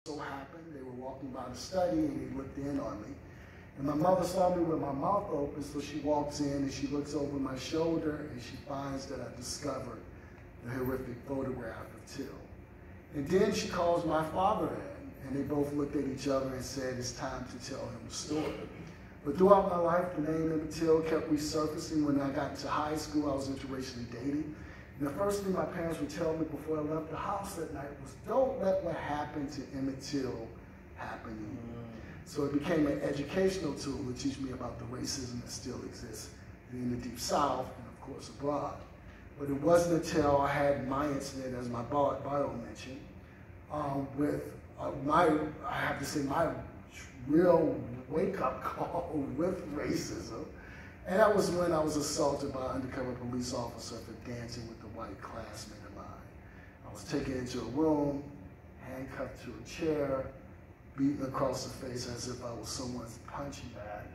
so happened, they were walking by the study and he looked in on me. And my mother saw me with my mouth open, so she walks in and she looks over my shoulder and she finds that I discovered the horrific photograph of Till. And then she calls my father in, and they both looked at each other and said, it's time to tell him the story. But throughout my life, the name Emmett Till kept resurfacing. When I got into high school, I was interracially dating. And the first thing my parents would tell me before I left the house at night was, don't let what happened to Emmett Till happen to you. So it became an educational tool to teach me about the racism that still exists in the Deep South and, of course, abroad. But it wasn't until I had my incident, as my bio mentioned, with I have to say, my real wake-up call with racism. And that was when I was assaulted by an undercover police officer for dancing with a white classmate of mine. I was taken into a room, handcuffed to a chair, beaten across the face as if I was someone's punching bag.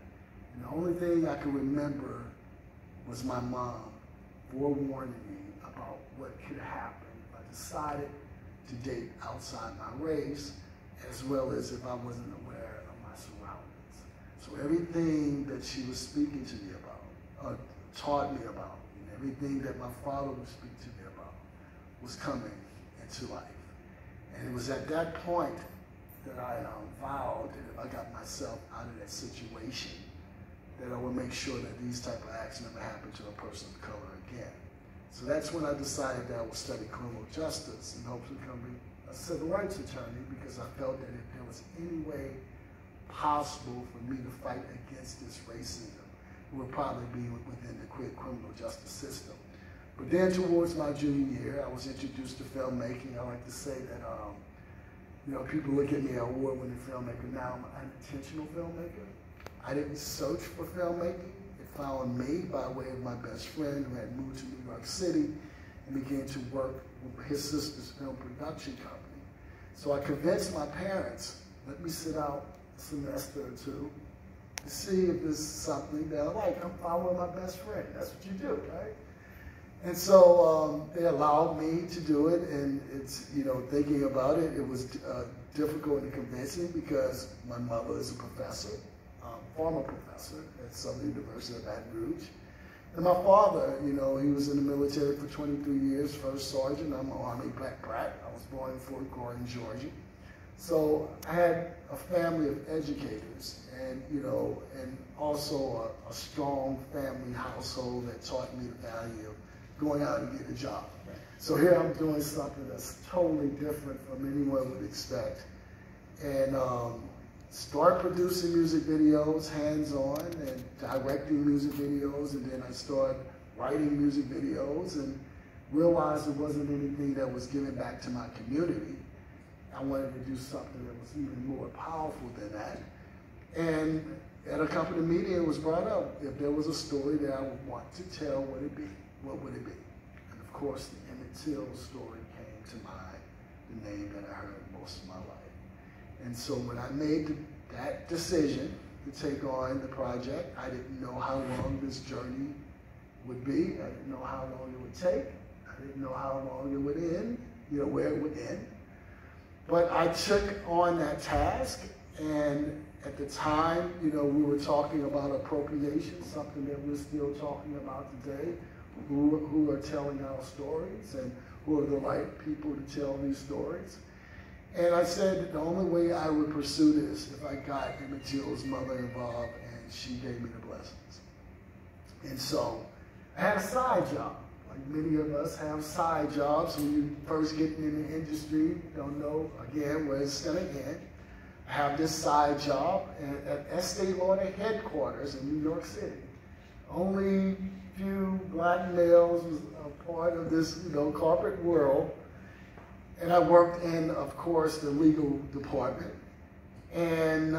And the only thing I could remember was my mom forewarning me about what could happen if I decided to date outside my race, as well as if I wasn't aware of my surroundings. So everything that she was speaking to me about, taught me about, and everything that my father would speak to me about was coming into life. And it was at that point that I vowed that if I got myself out of that situation, that I would make sure that these type of acts never happen to a person of color again. So that's when I decided that I would study criminal justice in hopes of becoming a civil rights attorney, because I felt that if there was any way possible for me to fight against this racism, it would probably be within the criminal justice system. But then towards my junior year, I was introduced to filmmaking. I like to say that people look at me as an award-winning filmmaker. Now I'm an unintentional filmmaker. I didn't search for filmmaking. It found me by way of my best friend who had moved to New York City and began to work with his sister's film production company. So I convinced my parents, let me sit out a semester or two to see if this is something that I like. I'm following my best friend. That's what you do, right? And so they allowed me to do it, and it's, thinking about it, it was difficult and convincing because my mother is a professor, former professor at Southern University of Baton Rouge. And my father, he was in the military for 23 years, first sergeant. I'm an Army black brat. I was born in Fort Gordon, Georgia. So I had a family of educators and, and also a strong family household that taught me the value of going out and getting a job. Right. So here I'm doing something that's totally different from anyone would expect. And start producing music videos hands-on and directing music videos, and then I started writing music videos and realized it wasn't anything that was giving back to my community. I wanted to do something that was even more powerful than that. And at a company meeting, it was brought up, if there was a story that I would want to tell, what would it be? What would it be? And of course, the Emmett Till story came to mind, the name that I heard most of my life. And so when I made that decision to take on the project, I didn't know how long this journey would be. I didn't know how long it would take. I didn't know how long it would end, where it would end. But I took on that task, and at the time, we were talking about appropriation, something that we're still talking about today. Who are telling our stories and who are the right people to tell these stories. And I said that the only way I would pursue this if I got Emmett Till's mother involved and she gave me the blessings. And so I had a side job. Like many of us have side jobs when you first get in the industry, don't know, again, where it's going to end. I have this side job at Estee Lauder headquarters in New York City. Only few black males was a part of this, corporate world. And I worked in, of course, the legal department. And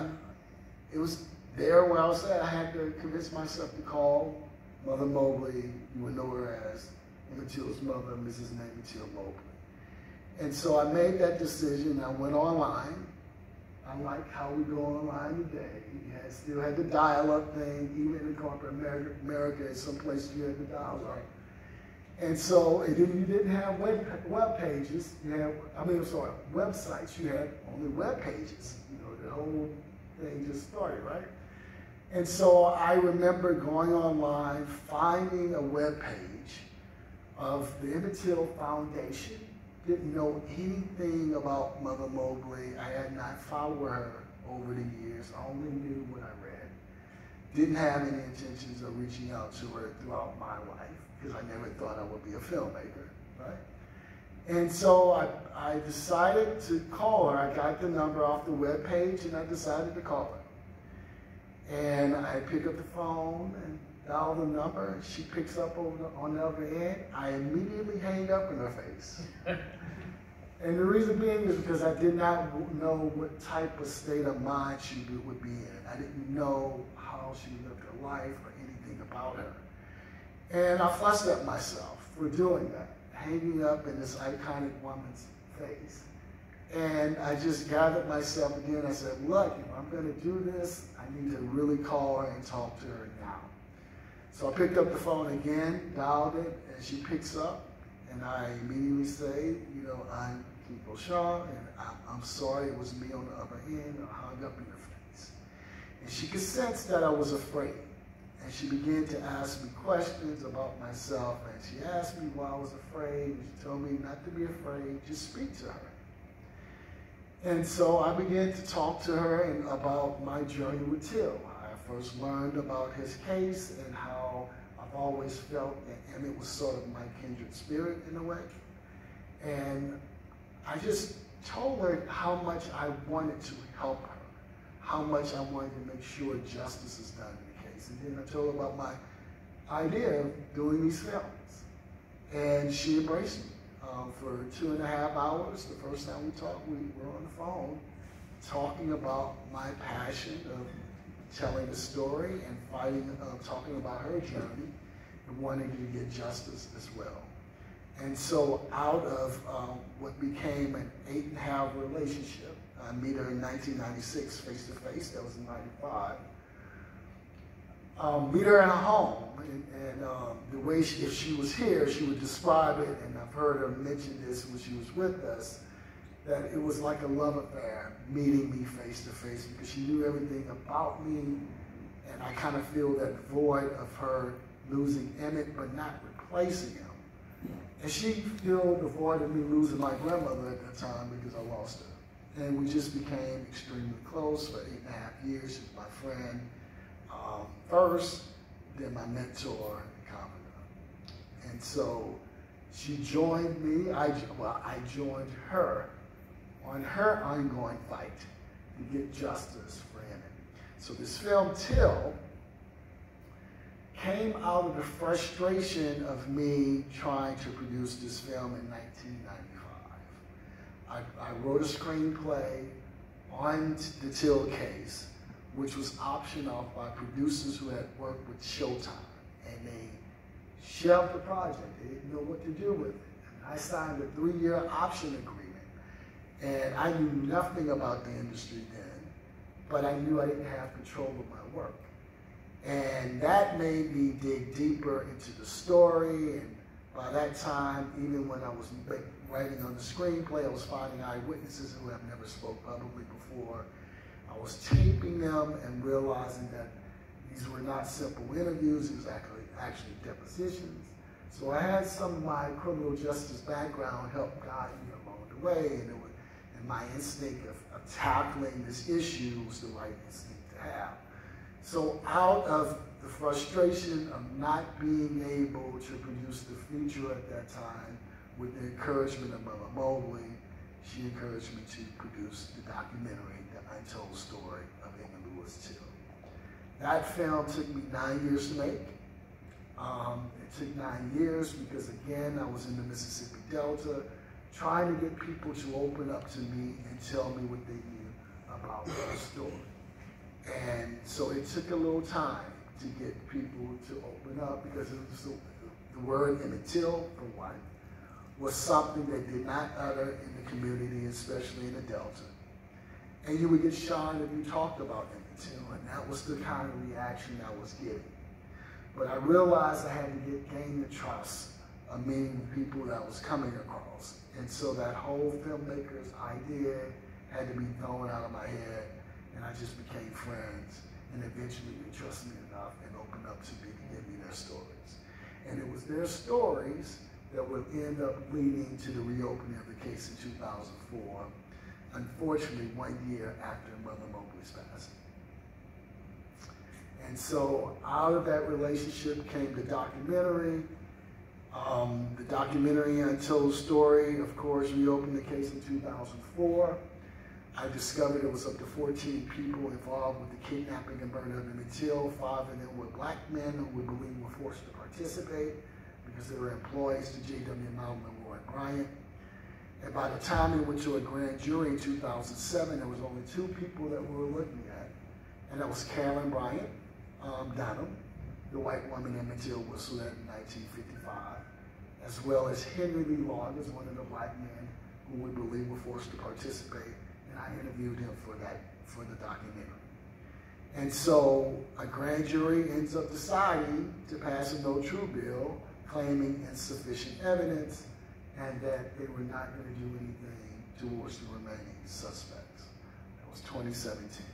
it was there where I was at. I had to convince myself to call Mother Mobley. You would know her as Emmett Till's mother, Mrs. Emmett Till Mobley. And so I made that decision. I went online. I like how we go online today. You still had the dial-up thing, even in corporate America, in some places you had the dial-up. And so, and then you didn't have web pages. You had, websites. You had only web pages. You know, the whole thing just started, right? And so I remember going online, finding a web page of the Emmett Till Foundation. Didn't know anything about Mother Mobley. I had not followed her over the years. I only knew what I read. Didn't have any intentions of reaching out to her throughout my life, because I never thought I would be a filmmaker, right? And so I decided to call her. I got the number off the web page, and I decided to call her. And I pick up the phone and dial the number. She picks up on the other end. I immediately hang up in her face. And the reason being is because I did not know what type of state of mind she would be in. I didn't know how she lived her life or anything about her. And I fussed at myself for doing that, hanging up in this iconic woman's face. And I just gathered myself again. I said, look, if I'm going to do this, I need to really call her and talk to her now. So I picked up the phone again, dialed it, and she picks up. And I immediately say, you know, I'm Beauchamp, and I'm sorry it was me on the other end. I hung up in her face. And she could sense that I was afraid. And she began to ask me questions about myself. And she asked me why I was afraid. And she told me not to be afraid, just speak to her. And so I began to talk to her about my journey with Till. I first learned about his case and how I've always felt that Emmett was sort of my kindred spirit in a way. And I just told her how much I wanted to help her, how much I wanted to make sure justice is done in the case. And then I told her about my idea of doing these films. And she embraced me. For 2.5 hours, the first time we talked, we were on the phone talking about my passion of telling the story and fighting, talking about her journey and wanting to get justice as well. And so out of what became an 8.5 relationship, I met her in 1996 face to face, that was in 95. Meet her in a home, and the way if she was here, she would describe it, and I've heard her mention this when she was with us, that it was like a love affair, meeting me face to face, because she knew everything about me, and I kind of feel that void of her losing Emmett, but not replacing him. And she filled the void of me losing my grandmother at that time because I lost her. And we just became extremely close for 8.5 years. She was my friend. First, then my mentor and confidant. And so she joined me, I joined her on her ongoing fight to get justice for Emmett. So this film, Till, came out of the frustration of me trying to produce this film in 1995. I wrote a screenplay on the Till case, which was optioned off by producers who had worked with Showtime, and they shelved the project. They didn't know what to do with it. And I signed a 3-year option agreement, and I knew nothing about the industry then, but I knew I didn't have control of my work. And that made me dig deeper into the story, and by that time, even when I was writing on the screenplay, I was finding eyewitnesses who have never spoke publicly before. I was taping them and realizing that these were not simple interviews, it was actually depositions. So I had some of my criminal justice background help guide me along the way, and my instinct of tackling this issue was the right instinct to have. So out of the frustration of not being able to produce the feature at that time, with the encouragement of Mother Mobley, she encouraged me to produce the documentary, The Untold Story of Emmett Till. That film took me 9 years to make. It took 9 years because, again, I was in the Mississippi Delta trying to get people to open up to me and tell me what they knew about the story. And so it took a little time to get people to open up because it was the word Emmett Till, for one, was something they did not utter in the community, especially in the Delta. And you would get shunned if you talked about Emmett Till, and that was the kind of reaction I was getting. But I realized I had to gain the trust meeting people that I was coming across. And so that whole filmmaker's idea had to be thrown out of my head, and I just became friends. And eventually they trusted me enough and opened up to me to give me their stories. And it was their stories that would end up leading to the reopening of the case in 2004, unfortunately 1 year after Mother Mobley's passing. And so out of that relationship came the documentary. The documentary Untold Story, of course, reopened the case in 2004. I discovered there was up to 14 people involved with the kidnapping and murder of Emmett Till. 5 of them were black men who we believe were forced to participate because they were employees to J.W. Mountain and Lloyd Bryant. And by the time we went to a grand jury in 2007, there was only 2 people that we were looking at, and that was Carolyn Bryant Dunham, the white woman Emmett Till whistled at in 1955, as well as Henry Lee Loggins, one of the black men who we believe were forced to participate, and I interviewed him for the documentary. And so a grand jury ends up deciding to pass a no true bill, claiming insufficient evidence, and that they were not going to do anything towards the remaining suspects. That was 2017.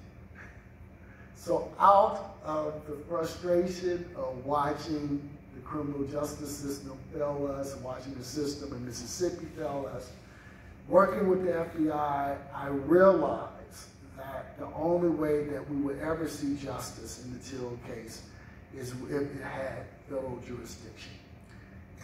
So out of the frustration of watching the criminal justice system fail us, watching the system in Mississippi fail us, working with the FBI, I realized that the only way that we would ever see justice in the Till case is if it had federal jurisdiction.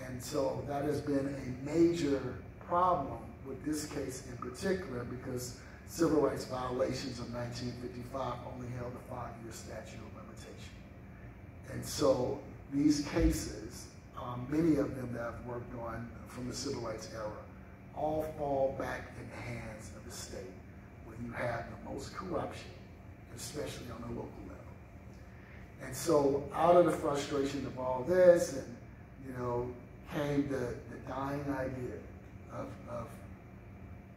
And so that has been a major problem with this case in particular, because civil rights violations of 1955 only held a 5-year statute of limitation. And so these cases, many of them that I've worked on from the civil rights era, all fall back in the hands of the state, where you have the most corruption, especially on the local level. And so out of the frustration of all this, and came the dying idea of,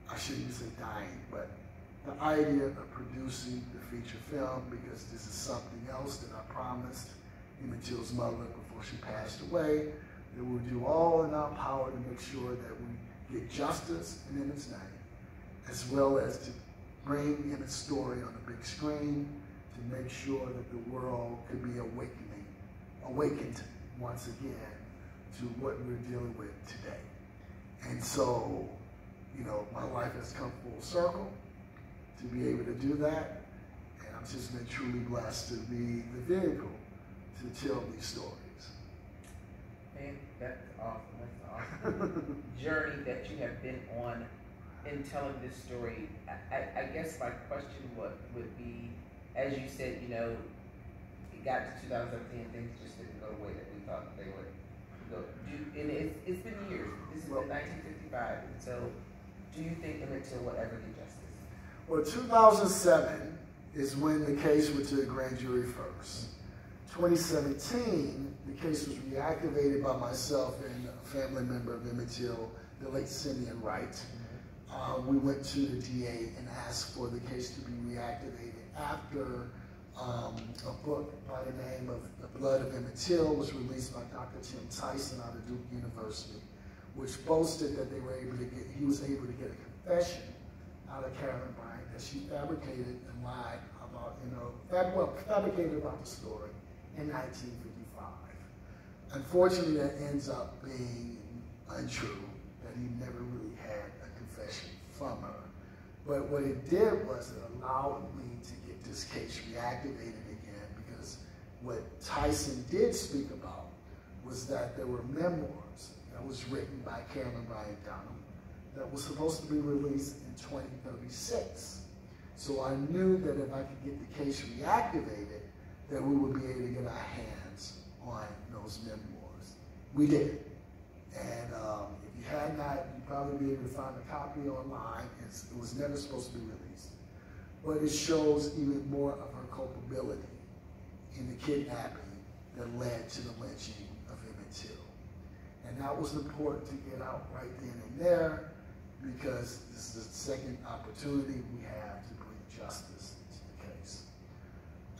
I shouldn't say dying, but the idea of producing the feature film, because this is something else that I promised Emmett Till's mother before she passed away, that we'll do all in our power to make sure that we get justice in Emmett's name, as well as to bring Emmett's story on the big screen, to make sure that the world could be awakened once again to what we're dealing with today. And so, my life has come full circle to be able to do that, and I've just been truly blessed to be the vehicle to tell these stories. Man, that's awesome. That's an awesome journey that you have been on in telling this story. I guess my question would be, as you said, it got to 2017 and things just didn't go the way that we thought they would go. And it's been years. This is in 1955. And so do you think Emmett Till will ever get justice? Well, 2007 is when the case went to the grand jury first. 2017, the case was reactivated by myself and a family member of Emmett Till, the late Simeon Wright. We went to the DA and asked for the case to be reactivated after a book by the name of The Blood of Emmett Till was released by Dr. Tim Tyson out of Duke University, which boasted that he was able to get a confession out of Carolyn Bryant that she fabricated and lied about, fabricated about the story in 1955. Unfortunately, that ends up being untrue, that he never really had a confession from her. But what it did was it allowed me to get this case reactivated again, because what Tyson did speak about was that there were memoirs that was written by Carolyn Bryant Dunham that was supposed to be released in 2036. So I knew that if I could get the case reactivated, that we would be able to get our hands on those memoirs. We did. And if you had not, you'd probably be able to find a copy online. It was never supposed to be released. But it shows even more of her culpability in the kidnapping that led to the lynching of Emmett Till. And that was important to get out right then and there, because this is the second opportunity we have to bring justice to the case.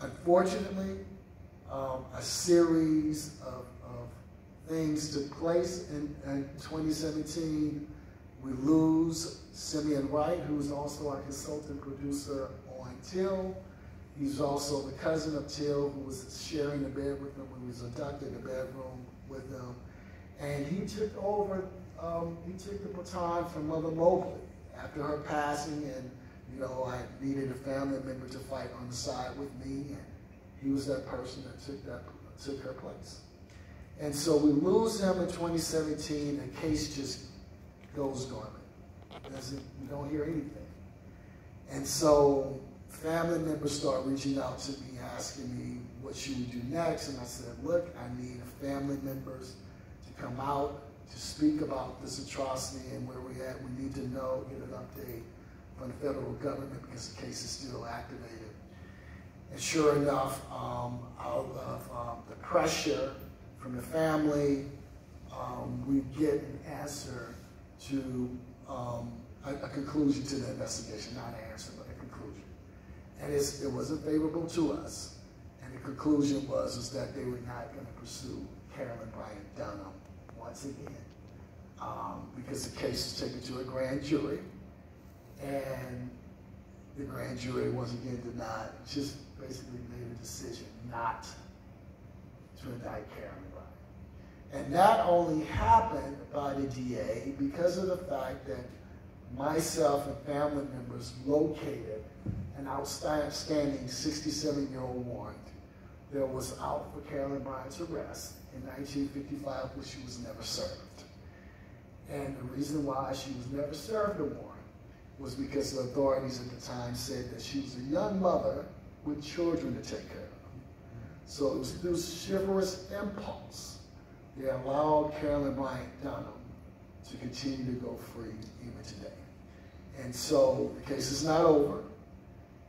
Unfortunately, a series of things took place in 2017. We lose Simeon Wright, who's also our consultant producer on Till. He's also the cousin of Till, who was sharing the bed with him when he was abducted in the bedroom with them. And he took over, he took the baton from Mother Mobley after her passing, and I needed a family member to fight on the side with me, and he was that person that took her place. And so we lose him in 2017, the case just goes dormant. You don't hear anything. And so family members start reaching out to me, asking me, what should we do next? And I said, look, I need family members to come out to speak about this atrocity and where we're at. We need to know, get an update from the federal government because the case is still activated. And sure enough, out of the pressure from the family, we get an answer to a conclusion to the investigation, not an answer, but a conclusion. And it wasn't favorable to us. And the conclusion was that they were not going to pursue Carolyn Bryant Dunham once again, because the case was taken to a grand jury, and the grand jury was again denied, just basically made a decision not to indict Carolyn Bryant. And that only happened by the DA because of the fact that myself and family members located an outstanding 67-year-old warrant that was out for Carolyn Bryant's arrest in 1955, which she was never served. And the reason why she was never served a warrant was because the authorities at the time said that she was a young mother with children to take care of. So it was through chivalrous impulse they allowed Carolyn Bryant Dunham to continue to go free even today. And so the case is not over.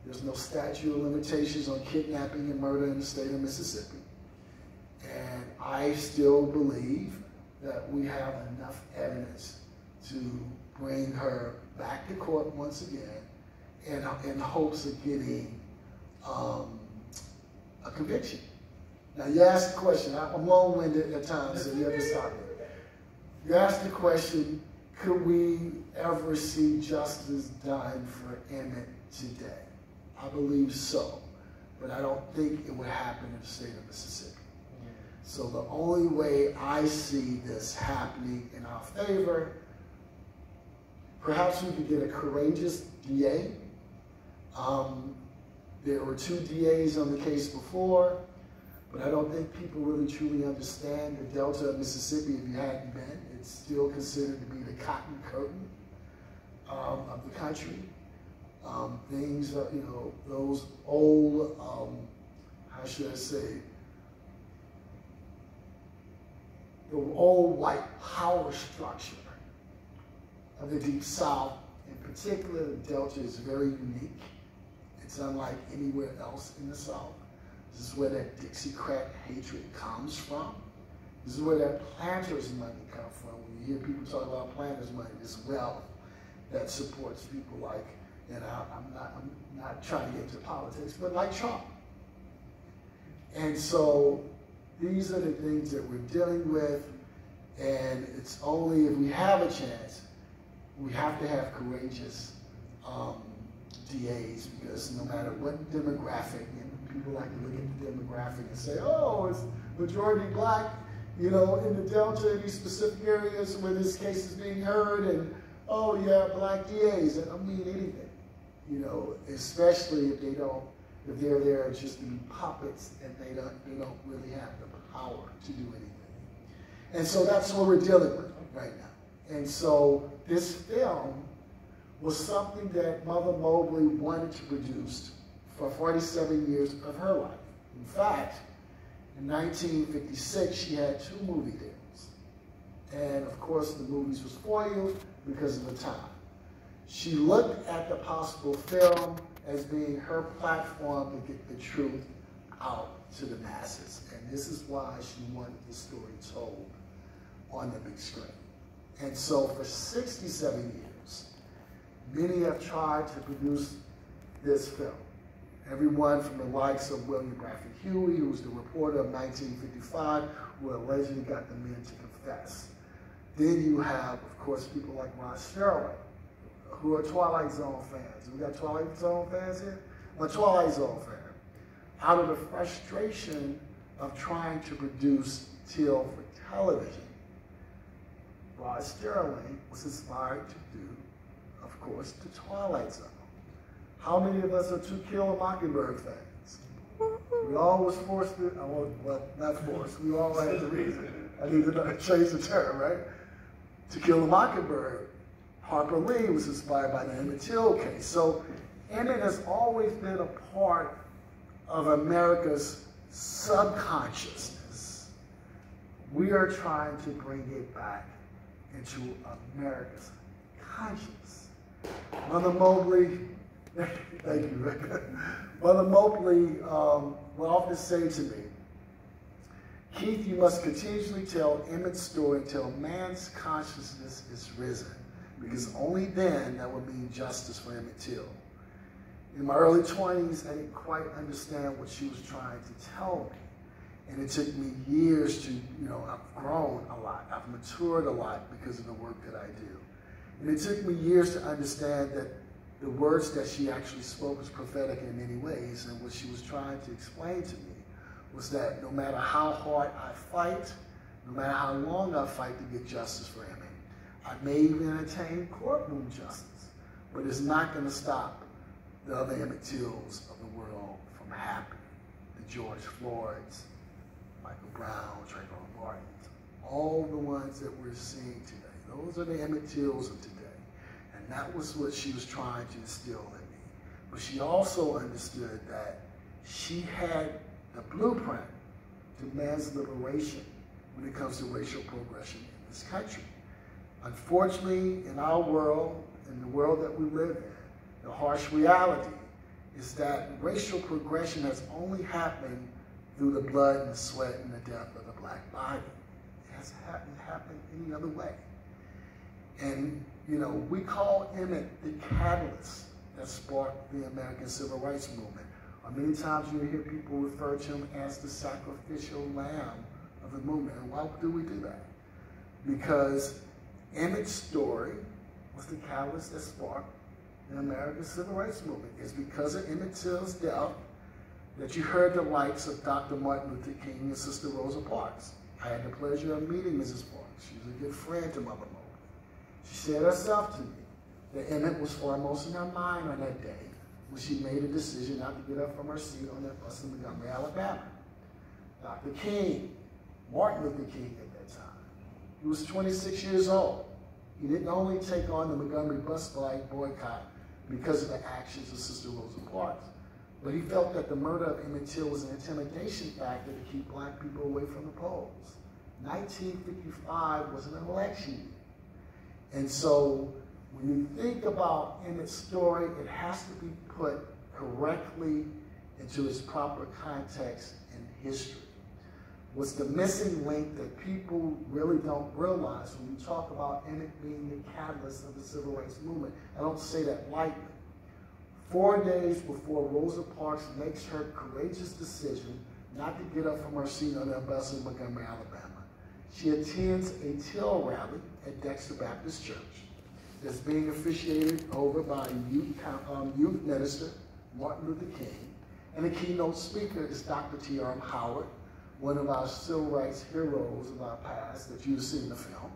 There's no statute of limitations on kidnapping and murder in the state of Mississippi. And I still believe that we have enough evidence to bring her back to court once again in hopes of getting a conviction. Now you asked the question, I'm long-winded at times, so you have to stop me. You asked the question, could we ever see justice done for Emmett today? I believe so, but I don't think it would happen in the state of Mississippi. So the only way I see this happening in our favor, perhaps we could get a courageous DA. There were 2 DAs on the case before, but I don't think people really truly understand the Delta of Mississippi. If you hadn't been, it's still considered to be the cotton curtain of the country. Things are, those old, how should I say, the old white power structure of the Deep South, in particular, the Delta is very unique. It's unlike anywhere else in the South. This is where that Dixiecrat hatred comes from. This is where that planters' money comes from. When you hear people talk about planters' money, this wealth that supports people like, and I'm not trying to get into politics, but like Trump. And so these are the things that we're dealing with, and it's only if we have a chance, we have to have courageous DAs, because no matter what demographic, and people like to look at the demographic and say, oh, it's majority black, in the Delta, in these specific areas where this case is being heard, and oh yeah, black DAs. I don't mean anything, especially if they're there just to be puppets and they don't really have the power to do anything. And so that's what we're dealing with right now. And so this film was something that Mother Mobley wanted to produce for 47 years of her life. In fact, in 1956, she had 2 movie deals. And of course, the movies was foiled because of the time. She looked at the possible film as being her platform to get the truth out to the masses. And this is why she wanted the story told on the big screen. And so for 67 years, many have tried to produce this film. Everyone from the likes of William Bradford Huey, who was the reporter of 1955, who allegedly got the men to confess. Then you have, of course, people like Ron Sterling, who are Twilight Zone fans. We got Twilight Zone fans here? I'm a Twilight Zone fan. Out of the frustration of trying to produce Till for television, Ron Sterling was inspired to do, of course, the Twilight Zone. How many of us are To Kill a Mockingbird fans? We all was forced to, well, not forced, we all had the reason. I need to change the term, right? To Kill a Mockingbird, Harper Lee was inspired by the Emmett Till case. So Emmett has always been a part of America's subconsciousness. We are trying to bring it back into America's conscious. Mother Mobley, thank you, Rick. Mother Mobley will often say to me, Keith, you must continuously tell Emmett's story until man's consciousness is risen, because only then that would mean justice for Emmett Till. In my early 20s, I didn't quite understand what she was trying to tell me. And it took me years to, I've grown a lot, I've matured a lot because of the work that I do. And it took me years to understand that the words that she actually spoke was prophetic in many ways, and what she was trying to explain to me was that no matter how hard I fight, no matter how long I fight to get justice for Emmett, I may even attain courtroom justice, but it's not going to stop the other Emmett Tills of the world from happening. The George Floyds, Michael Brown, Trayvon Martins, all the ones that we're seeing today. Those are the Emmett Tills of today. And that was what she was trying to instill in me. But she also understood that she had the blueprint to man's liberation when it comes to racial progression in this country. Unfortunately, in our world, in the world that we live in, the harsh reality is that racial progression has only happened through the blood and the sweat and the death of the black body. It hasn't happened any other way. And, we call Emmett the catalyst that sparked the American Civil Rights Movement. Or many times you hear people refer to him as the sacrificial lamb of the movement. And why do we do that? Because Emmett's story was the catalyst that sparked the American Civil Rights Movement. It's because of Emmett Till's death that you heard the likes of Dr. Martin Luther King and Sister Rosa Parks. I had the pleasure of meeting Mrs. Parks. She was a good friend to Mother Mobley. She said herself to me that Emmett was foremost in her mind on that day when she made a decision not to get up from her seat on that bus in Montgomery, Alabama. Dr. King, Martin Luther King at that time, he was 26 years old. He didn't only take on the Montgomery bus boycott because of the actions of Sister Rosa Parks, but he felt that the murder of Emmett Till was an intimidation factor to keep black people away from the polls. 1955 was an election year. And so when you think about Emmett's story, it has to be put correctly into its proper context and history. What's the missing link that people really don't realize when we talk about Emmett being the catalyst of the Civil Rights Movement? I don't say that lightly. 4 days before Rosa Parks makes her courageous decision not to get up from her seat on that bus in Montgomery, Alabama, she attends a Till rally at Dexter Baptist Church that's being officiated over by youth minister Martin Luther King, and the keynote speaker is Dr. T.R.M. Howard, one of our civil rights heroes of our past that you've seen in the film,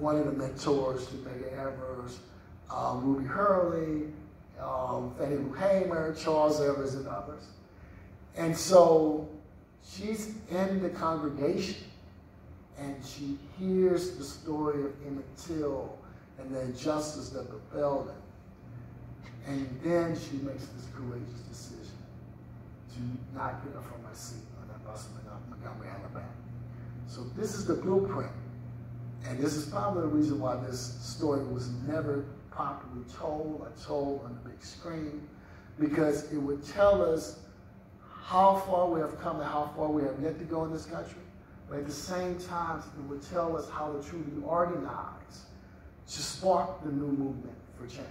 one of the mentors to Medgar Evers, Ruby Hurley, Fannie Lou Hamer, Charles Evers, and others. And so she's in the congregation and she hears the story of Emmett Till and the injustice that befell him. And then she makes this courageous decision to not get up from her seat on that bus in Montgomery, Alabama. So this is the blueprint. And this is probably the reason why this story was never properly told or told on the big screen, because it would tell us how far we have come and how far we have yet to go in this country. But at the same time, it would tell us how to truly organize to spark the new movement for change.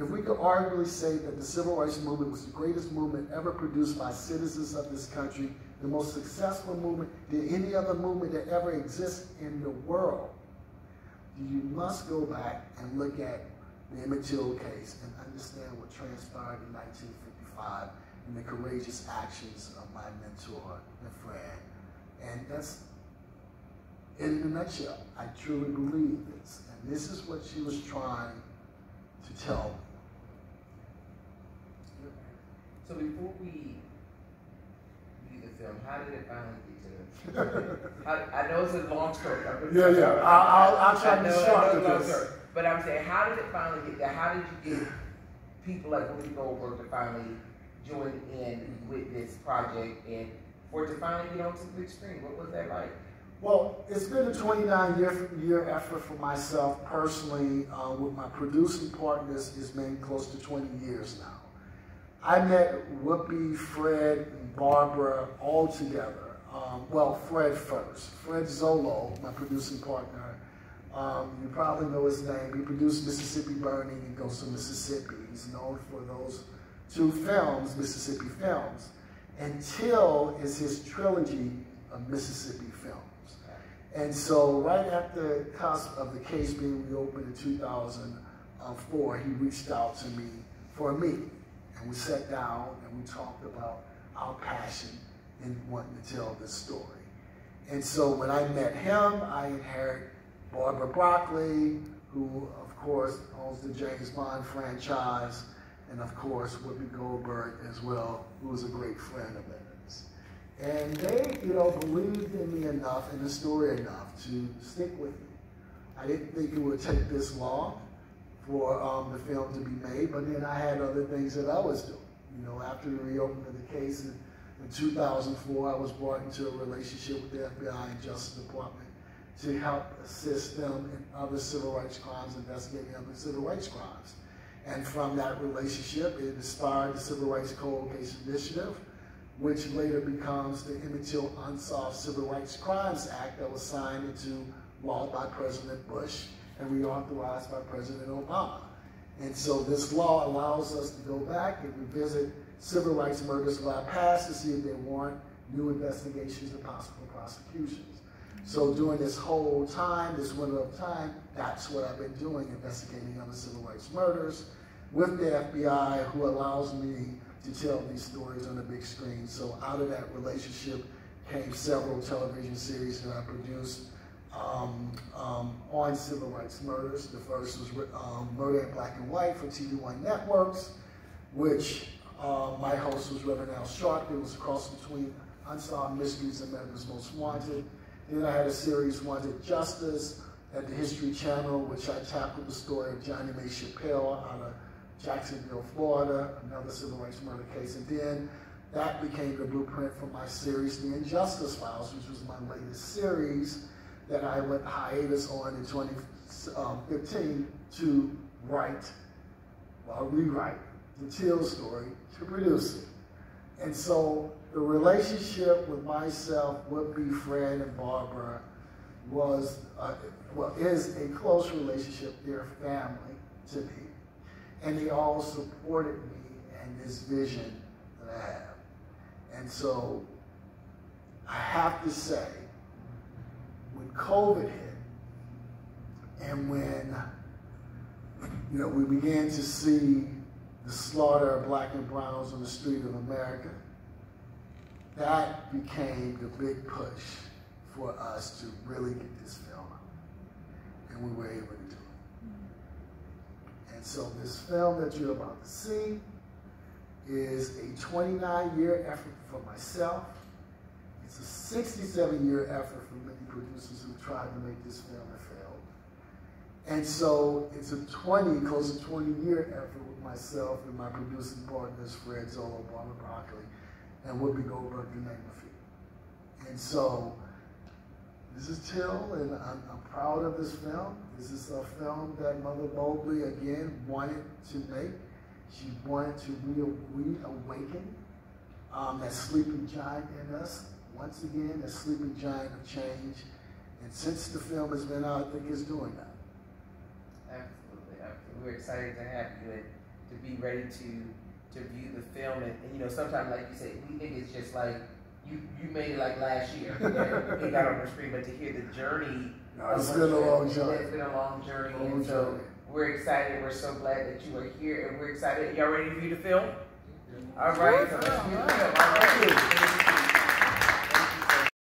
if we could arguably say that the civil rights movement was the greatest movement ever produced by citizens of this country, the most successful movement than any other movement that ever exists in the world, you must go back and look at the Emmett Till case and understand what transpired in 1955 and the courageous actions of my mentor and friend. And that's, in a nutshell, I truly believe this. And this is what she was trying to tell me. So before we view the film, how did it finally get to I know it's a long story. Yeah. I'll try to be short with this. But I'm saying, how did it finally get there? How did you get people like Whoopi Goldberg to finally join in with this project and for it to finally get onto the big screen? What was that like? Well, it's been a 29-year effort for myself personally. With my producing partners, it's been close to 20 years now. I met Whoopi, Fred, and Barbara all together. Well, Fred first. Fred Zolo, my producing partner. You probably know his name. He produced Mississippi Burning and Ghost of Mississippi. He's known for those two films, Mississippi films. And Till is his trilogy of Mississippi films. And so right at the cusp of the case being reopened in 2004, he reached out to me for a meeting. And we sat down and we talked about our passion in wanting to tell this story. And so when I met him, I inherited Barbara Broccoli, who of course owns the James Bond franchise, and of course Whoopi Goldberg as well, who is a great friend of theirs. And they, believed in me enough, in the story enough, to stick with me. I didn't think it would take this long for the film to be made, but then I had other things that I was doing. After the reopening of the case in 2004, I was brought into a relationship with the FBI and Justice Department to help assist them in other civil rights crimes, investigating other civil rights crimes. And from that relationship, it inspired the Civil Rights Cold Case Initiative, which later becomes the Emmett Till Unsolved Civil Rights Crimes Act that was signed into law by President Bush and reauthorized by President Obama. And so this law allows us to go back and revisit civil rights murders of our past to see if they warrant new investigations and possible prosecutions. So during this whole time, this window of time, that's what I've been doing, investigating other civil rights murders with the FBI, who allows me to tell these stories on the big screen. So out of that relationship came several television series that I produced on civil rights murders. The first was Murder in Black and White for TV1 Networks, which my host was Reverend Al Sharp. It was a cross between Unsolved Mysteries and America's Most Wanted. Then I had a series, Wanted Justice, at the History Channel, which I tackled the story of Johnny May Chappelle out of Jacksonville, Florida, another civil rights murder case. And then that became the blueprint for my series, The Injustice Files, which was my latest series that I went hiatus on in 2015 to rewrite the Till story to produce it. And so the relationship with myself, Whoopi, Fred, and Barbara is a close relationship. They're family to me. And they all supported me and this vision that I have. And so I have to say, when COVID hit, and when we began to see the slaughter of black and browns on the street of America, that became the big push for us to really get this film out. And we were able to do it. And so this film that you're about to see is a 29-year effort for myself. It's a 67-year effort for many producers who tried to make this film and failed. And so it's a close to 20-year effort with myself and my producing partners, Fred Zolo, Barbara Broccoli, and Whoopi Goldberg, to name a few. And so this is Till, and I'm proud of this film. This is a film that Mother Mobley, again, wanted to make. She wanted to reawaken that sleeping giant in us. Once again, that sleeping giant of change. And since the film has been out, I think it's doing that. Absolutely, absolutely. We're excited to have you. to be ready to view the film. And you know, sometimes, like you said, we think it's just like you made it like last year. It got on the screen, but to hear the journey. It's been a long journey. It's been a long journey, and so we're excited. We're so glad that you are here, and we're excited. Y'all ready to view the film? All right, so let's view the film. All right.